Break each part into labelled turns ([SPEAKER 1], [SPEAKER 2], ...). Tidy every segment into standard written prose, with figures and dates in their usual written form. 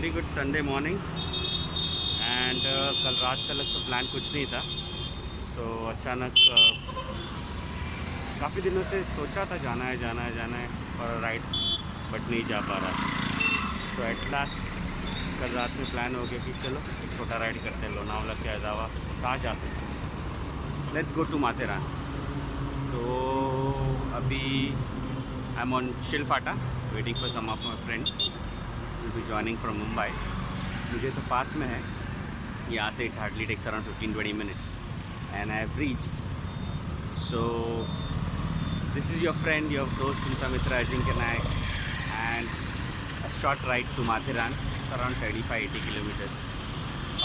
[SPEAKER 1] Very good Sunday morning and कल रात तक तो प्लान कुछ नहीं था। सो अचानक काफ़ी दिनों से सोचा था जाना है और राइड बट नहीं जा पा रहा। तो एट लास्ट कल रात में प्लान हो गया कि चलो एक छोटा राइड करते हैं, लोनावला के अलावा कहाँ जा सकते हैं। Let's go to Matheran. तो अभी I am on Shilphata waiting for some of my friends will be joining from Mumbai. मुझे तो पास में है, यहाँ से it hardly takes around 15-20 minutes and I have reached. So this is your friend, your दोस्त Mitra Ajinkya Naik and a short ride to Mathiran, around 35-80 kilometers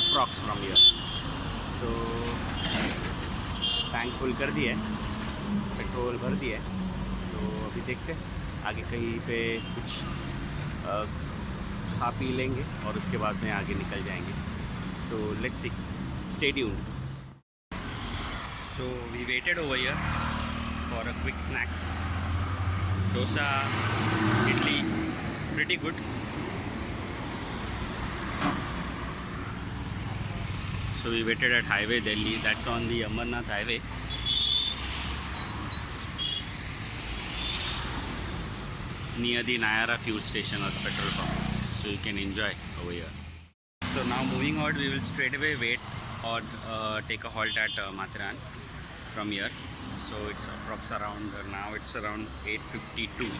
[SPEAKER 1] approx from here. So tank full कर दिया है, petrol भर दिया है। तो अभी देखते हैं आगे कहीं पे कुछ खा पी लेंगे और उसके बाद में आगे निकल जाएंगे। So let's see, stay tuned. So we waited over here for a quick snack. Dosa, idli, pretty good. So we waited at Highway Delhi, that's on the Amarnath Highway. Near the Nayara fuel station or petrol pump, so you can enjoy over here. So now moving on, we will straight away wait or take a halt at Mathiran from here. So it's approx around now it's around 8:52.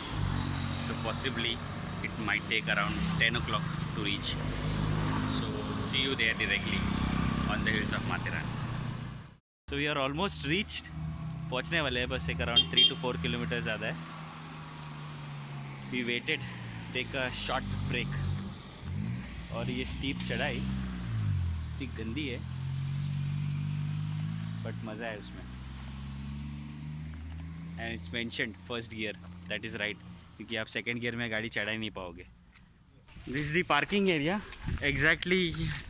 [SPEAKER 1] So possibly it might take around 10 o'clock to reach. So see you there directly on the hills of Mathiran. So we are almost reached. पहुंचने वाले हैं, बस एक around 3 to 4 kilometre ज़्यादा है। We waited, take a short break. और ये steep चढ़ाई इतनी गंदी है बट मज़ा है उसमें। And it's mentioned first gear, that is right, क्योंकि आप सेकेंड गियर में गाड़ी चढ़ा ही नहीं पाओगे। This is the parking area exactly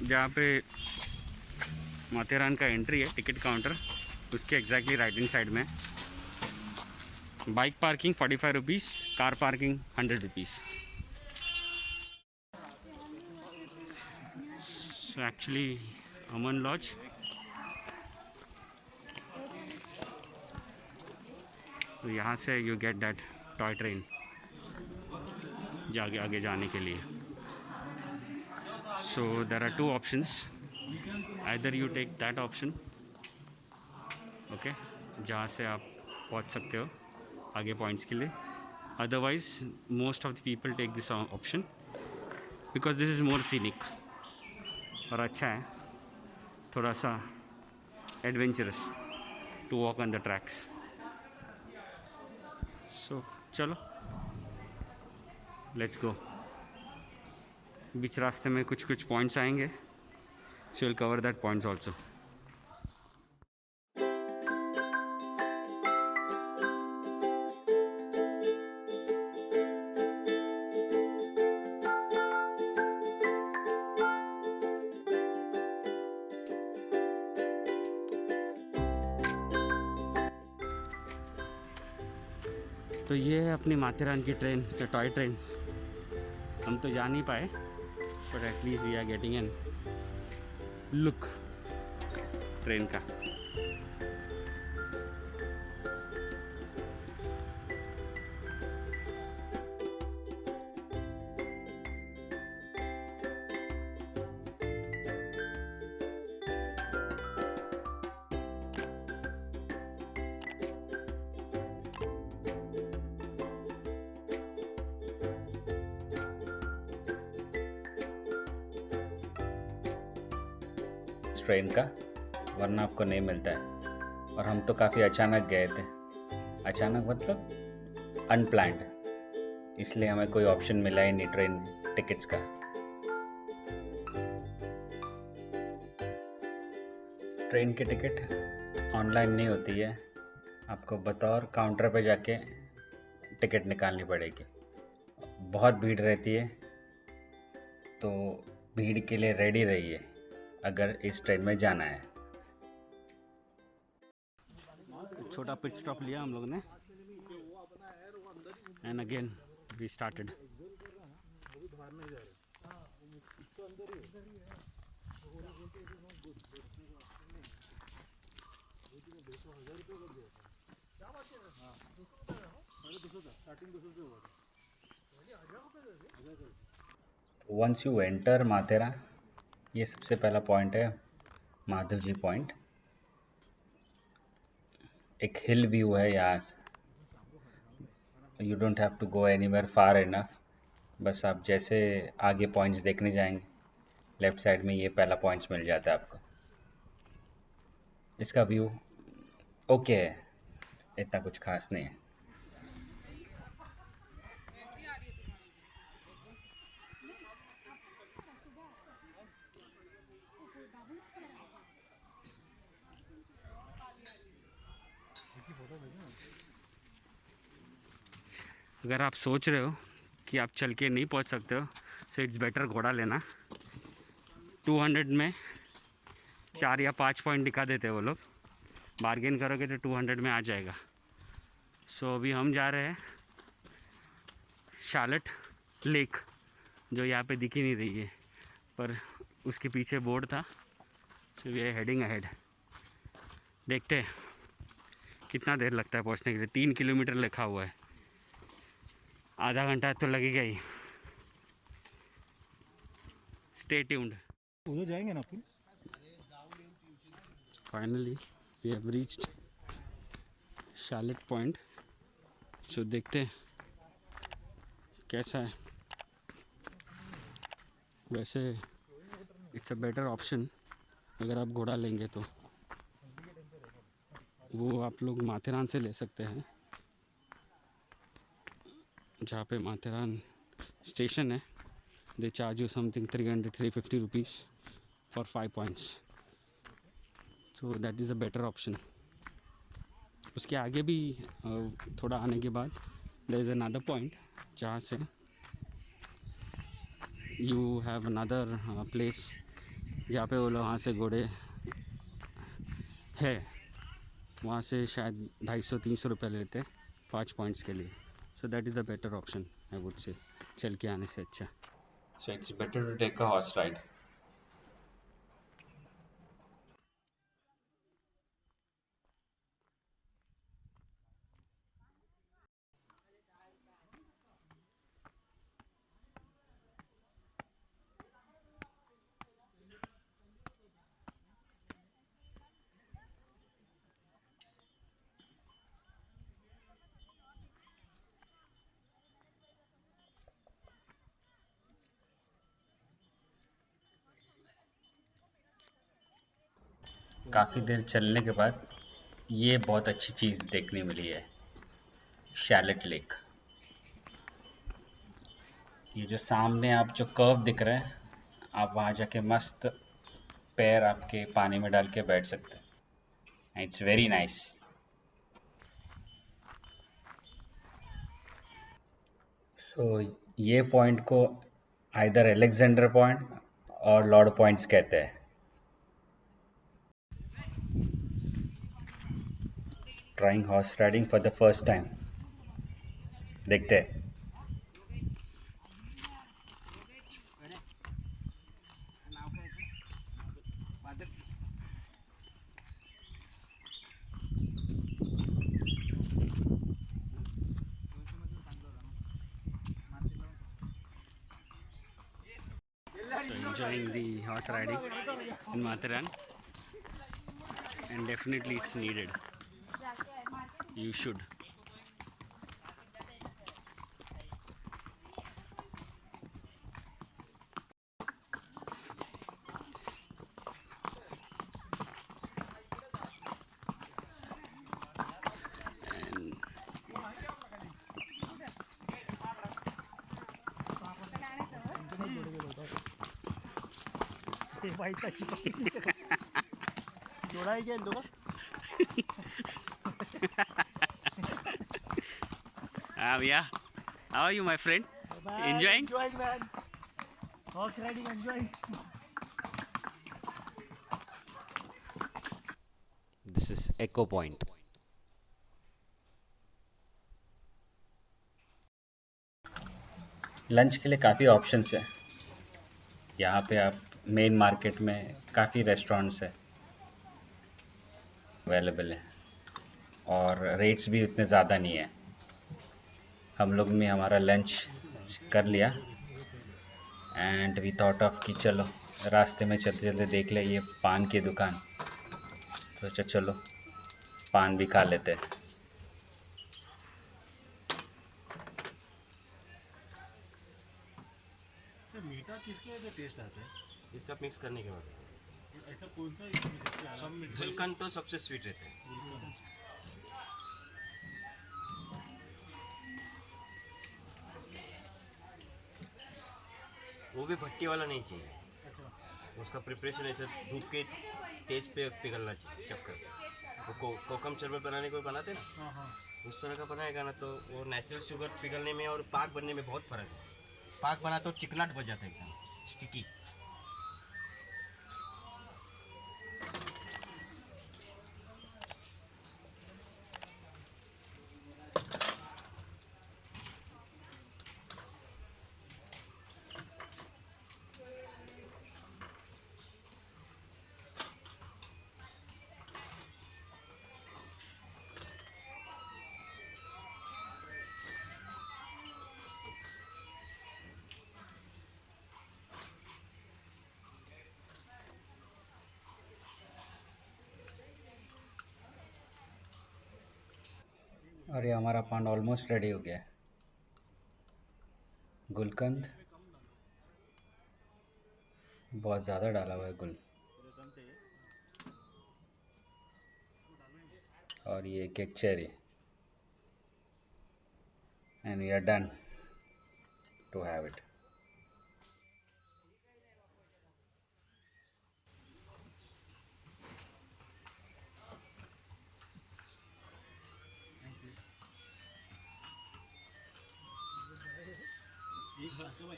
[SPEAKER 1] जहाँ पे माथेरान का एंट्री है, टिकट काउंटर उसके एग्जैक्टली राइट हैंड साइड में। Bike parking 45 rupees, car parking 100 rupees. So actually Aman lodge. तो यहाँ से you get that toy train जाके आगे जाने के लिए। So there are 2 options, either you take that option, okay, जहाँ से आप पहुँच सकते हो आगे पॉइंट्स के लिए। Otherwise most of the people take this option because this is more scenic और अच्छा है, थोड़ा सा adventurous to walk on the tracks. So चलो लेट्स गो। बीच रास्ते में कुछ पॉइंट्स आएंगे, so we'll cover that points also. तो ये है अपनी माथेरान की ट्रेन, टॉय ट्रेन। हम तो जा नहीं पाए but at least we are getting an look train का।
[SPEAKER 2] ट्रेन का वरना आपको नहीं मिलता है। और हम तो काफ़ी अचानक गए थे, अचानक मतलब अनप्लान्ड, इसलिए हमें कोई ऑप्शन मिला ही नहीं ट्रेन टिकट्स का। ट्रेन की टिकट ऑनलाइन नहीं होती है, आपको बतौर काउंटर पे जाके टिकट निकालनी पड़ेगी। बहुत भीड़ रहती है, तो भीड़ के लिए रेडी रहिए अगर इस ट्रेन में जाना है।
[SPEAKER 1] छोटा पिट स्टॉप लिया हम लोगों ने and again we started.
[SPEAKER 2] Once you enter Matheran, ये सबसे पहला पॉइंट है माधव जी पॉइंट। एक हिल व्यू है यहाँ से, you don't have to go anywhere far enough. बस आप जैसे आगे पॉइंट्स देखने जाएंगे, लेफ्ट साइड में ये पहला पॉइंट्स मिल जाता है आपको। इसका व्यू ओके है, इतना कुछ खास नहीं है।
[SPEAKER 1] अगर आप सोच रहे हो कि आप चल के नहीं पहुंच सकते हो, सो इट्स बेटर घोड़ा लेना। 200 में 4 या 5 पॉइंट दिखा देते हैं वो लोग, बार्गेन करोगे तो 200 में आ जाएगा। सो अभी हम जा रहे हैं शार्लेट लेक, जो यहाँ पे दिख ही नहीं रही है, पर उसके पीछे बोर्ड था। So we are heading ahead. देखते हैं कितना देर लगता है पहुँचने के लिए। 3 किलोमीटर लिखा हुआ है, आधा घंटा तो लगेगा ही। Stay tuned.
[SPEAKER 3] उधर जाएंगे ना अपन।
[SPEAKER 1] Finally we have reached Charlotte point. So देखते हैं कैसा है। वैसे इट्स अ बेटर ऑप्शन अगर आप घोड़ा लेंगे तो। वो आप लोग माथेरान से ले सकते हैं, जहाँ पे माथेरान स्टेशन है। They charge you something 300-350 rupees for 5 points. So that is a better option. उसके आगे भी थोड़ा आने के बाद देयर इज़ अनदर पॉइंट, जहाँ से यू हैव अनदर प्लेस जहाँ पे वो लोग वहाँ से घोड़े है, वहाँ से शायद 250-300 रुपये लेते हैं 5 पॉइंट्स के लिए। So that is a better option I would say, चल के आने से अच्छा।
[SPEAKER 2] So it's better to take a horse ride. काफ़ी देर चलने के बाद ये बहुत अच्छी चीज़ देखने मिली है, शार्लेट लेक। ये जो सामने आप जो कर्व दिख रहा है, आप वहाँ जाके मस्त पैर आपके पानी में डाल के बैठ सकते हैं। It's very nice. सो ये पॉइंट को आइदर एलेक्जेंडर पॉइंट और लॉर्ड पॉइंट्स कहते हैं। Trying horse riding for the first time, देखते हैं।
[SPEAKER 1] So enjoying the horse riding in Matharan, and definitely it's needed. You should. And
[SPEAKER 3] जोड़ा ही क्या लोग।
[SPEAKER 1] yeah, how are you, my friend? Enjoying?
[SPEAKER 3] Enjoying, man. Horse riding, enjoying.
[SPEAKER 2] This is echo point. Lunch के लिए काफ़ी options हैं। यहाँ पे आप मेन मार्केट में काफ़ी रेस्टोरेंट्स है अवेलेबल है और रेट्स भी उतने ज़्यादा नहीं है। हम लोग ने हमारा लंच कर लिया एंड वी थॉट ऑफ कि चलो रास्ते में चलते चलते देख ले ये पान की दुकान, सोचा चलो पान भी खा लेते हैं।
[SPEAKER 3] सर मीठा किसके वजह से टेस्ट आता है?
[SPEAKER 1] ये सब मिक्स करने के बाद
[SPEAKER 3] ऐसा कौन सा इसमें सबसे अलग?
[SPEAKER 1] गुलकंद तो सबसे स्वीट रहता है। वो भी भट्टी वाला नहीं चाहिए,
[SPEAKER 3] अच्छा,
[SPEAKER 1] उसका प्रिपरेशन ऐसे धूप के तेज पे पिघलना चाहिए शक्कर। वो कोकम शरबत बनाने को बनाते हैं ना,
[SPEAKER 3] हाँ हाँ।
[SPEAKER 1] उस तरह का बनाएगा ना तो वो नेचुरल शुगर पिघलने में और पाक बनने में बहुत फ़र्क है। पाक बना तो चिकनाट बन जाता है एकदम स्टिकी।
[SPEAKER 2] और ये हमारा पान ऑलमोस्ट रेडी हो गया है। गुलकंद बहुत ज़्यादा डाला हुआ है गुल, और ये cake cherry and we are done to have it.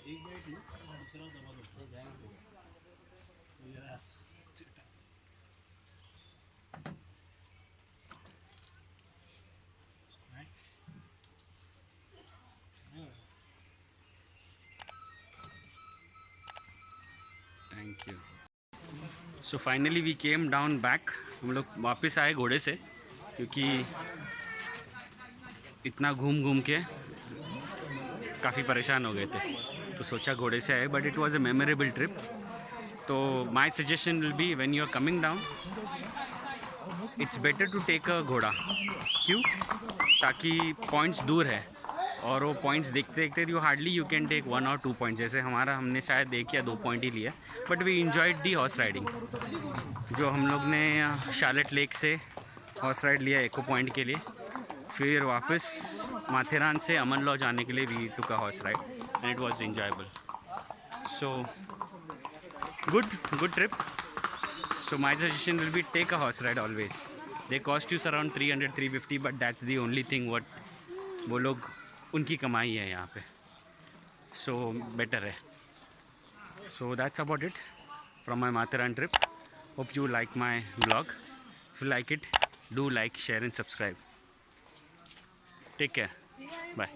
[SPEAKER 3] एक बाइट लो और दूसरा दबा दो।
[SPEAKER 1] Thank you. So finally we came down back. हम लोग वापस आए घोड़े से, क्योंकि इतना घूम घूम के काफ़ी परेशान हो गए थे, तो सोचा घोड़े से आए। But it was a memorable trip. तो my suggestion will be when you are coming down, it's better to take a घोड़ा। क्यों? ताकि पॉइंट्स दूर है और वो पॉइंट्स देखते देखते you hardly you can take 1 और 2 पॉइंट। जैसे हमारा हमने शायद 1 या 2 पॉइंट ही लिया, but we enjoyed the horse riding. जो हम लोग ने शार्लेट लेक से हॉर्स राइड लिया एको पॉइंट के लिए, फिर वापस माथेरान से अमन लॉ जाने के लिए we took a horse ride and it was enjoyable. So good trip. So my suggestion will be take a horse ride always. They cost you around 300-350, but that's the only thing what वो लोग उनकी कमाई है यहाँ पे, so better है। So that's about it from my Matharan trip. Hope you like my vlog. If you like it, do like, share and subscribe. Take care. Bye.